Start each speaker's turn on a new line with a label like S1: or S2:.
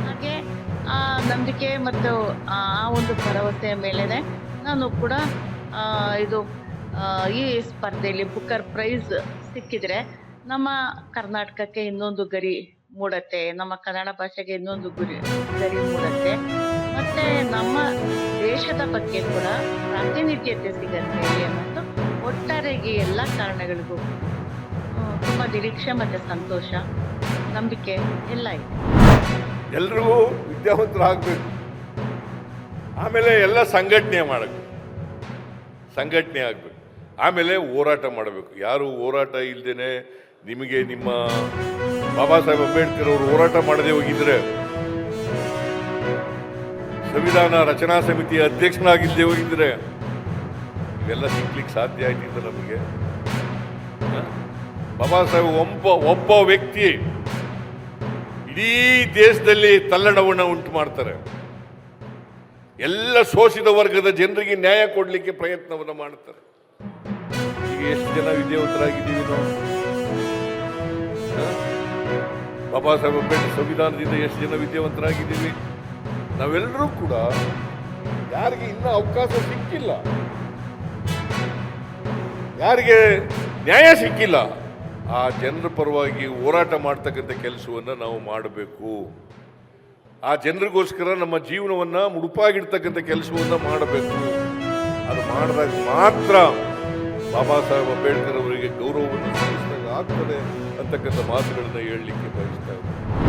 S1: ಹಾಗೆ ಆ ನಂಬಿಕೆ ಮತ್ತು ಆ ಒಂದು ಭರವಸೆಯ ಮೇಲೆನೆ ನಾನು ಕೂಡ ಆ, ಇದು ಆ, ಈ ಸ್ಪರ್ಧೆಯಲ್ಲಿ ಬುಕ್ಕರ್ ಪ್ರೈಸ್ ಸಿಕ್ಕಿದ್ರೆ ನಮ್ಮ ಕರ್ನಾಟಕಕ್ಕೆ ಇನ್ನೊಂದು ಗರಿ ಮೂಡತ್ತೆ, ನಮ್ಮ ಕನ್ನಡ ಭಾಷೆಗೆ ಇನ್ನೊಂದು ಗರಿ ಮೂಡತ್ತೆ, ಮತ್ತೆ ನಮ್ಮ ದೇಶದ ಬಗ್ಗೆ ಕೂಡ ಪ್ರಾತಿನಿಧ್ಯತೆ ಸಿಗತ್ತೆ ಮತ್ತು ಒಟ್ಟಾರೆಗೆ ಎಲ್ಲ ಕಾರಣಗಳಿಗೂ ತುಂಬಾ ನಿರೀಕ್ಷೆ ಮತ್ತೆ ಸಂತೋಷ, ನಂಬಿಕೆ ಎಲ್ಲ ಇದೆ.
S2: ಎಲ್ರಿಗೂ ವಿದ್ಯಾವಂತರಾಗಬೇಕು. ಆಮೇಲೆ ಎಲ್ಲ ಸಂಘಟನೆ ಮಾಡಬೇಕು, ಸಂಘಟನೆ ಆಗಬೇಕು. ಆಮೇಲೆ ಹೋರಾಟ ಮಾಡಬೇಕು. ಯಾರು ಹೋರಾಟ ಇಲ್ಲದೇನೆ ನಿಮಗೆ ನಿಮ್ಮ ಬಾಬಾ ಸಾಹೇಬ್ ಅಂಬೇಡ್ಕರ್ ಅವರು ಹೋರಾಟ ಮಾಡದೆ ಹೋಗಿದ್ರೆ, ಸಂವಿಧಾನ ರಚನಾ ಸಮಿತಿಯ ಅಧ್ಯಕ್ಷನಾಗಿದ್ದೇ ಹೋಗಿದ್ರೆ ಇವೆಲ್ಲ ಸಿಗ್ಲಿಕ್ಕೆ ಸಾಧ್ಯ ಆಯ್ತಿದ್ದ ನಮಗೆ. ಬಾಬಾ ಸಾಹೇಬ್ ಒಬ್ಬ ವ್ಯಕ್ತಿ ಇಡೀ ದೇಶದಲ್ಲಿ ತಲ್ಲಣವನ್ನು ಉಂಟು ಮಾಡ್ತಾರೆ. ಎಲ್ಲ ಶೋಷಿತ ವರ್ಗದ ಜನರಿಗೆ ನ್ಯಾಯ ಕೊಡಲಿಕ್ಕೆ ಪ್ರಯತ್ನವನ್ನು ಮಾಡ್ತಾರೆ. ಈಗ ಎಷ್ಟು ಜನ ವಿದ್ಯಾವಂತರಾಗಿದ್ದೀವಿ ನಾವು? ಬಾಬಾ ಸಾಹೇಬ್ ಅಂಬೇಡ್ಕರ್ ಸಂವಿಧಾನದಿಂದ ಎಷ್ಟು ಜನ ವಿದ್ಯಾವಂತರಾಗಿದ್ದೀವಿ? ನಾವೆಲ್ಲರೂ ಕೂಡ ಯಾರಿಗೆ ಇನ್ನೂ ಅವಕಾಶ ಸಿಕ್ಕಿಲ್ಲ, ಯಾರಿಗೆ ನ್ಯಾಯ ಸಿಕ್ಕಿಲ್ಲ, ಆ ಜನರ ಪರವಾಗಿ ಹೋರಾಟ ಮಾಡ್ತಕ್ಕಂಥ ಕೆಲಸವನ್ನು ನಾವು ಮಾಡಬೇಕು. ಆ ಜನರಿಗೋಸ್ಕರ ನಮ್ಮ ಜೀವನವನ್ನು ಮುಡುಪಾಗಿಡ್ತಕ್ಕಂಥ ಕೆಲಸವನ್ನು ಮಾಡಬೇಕು. ಅದು ಮಾಡಿದಾಗ ಮಾತ್ರ ಬಾಬಾ ಸಾಹೇಬ್ ಅಂಬೇಡ್ಕರ್ ಅವರಿಗೆ ಗೌರವವನ್ನು ಸಲ್ಲಿಸಿದಾಗ ಆಗ್ತದೆ ಅಂತಕ್ಕಂಥ ಮಾತುಗಳನ್ನು ಹೇಳಲಿಕ್ಕೆ ಬಯಸ್ತಾ ಇದ್ದೀನಿ.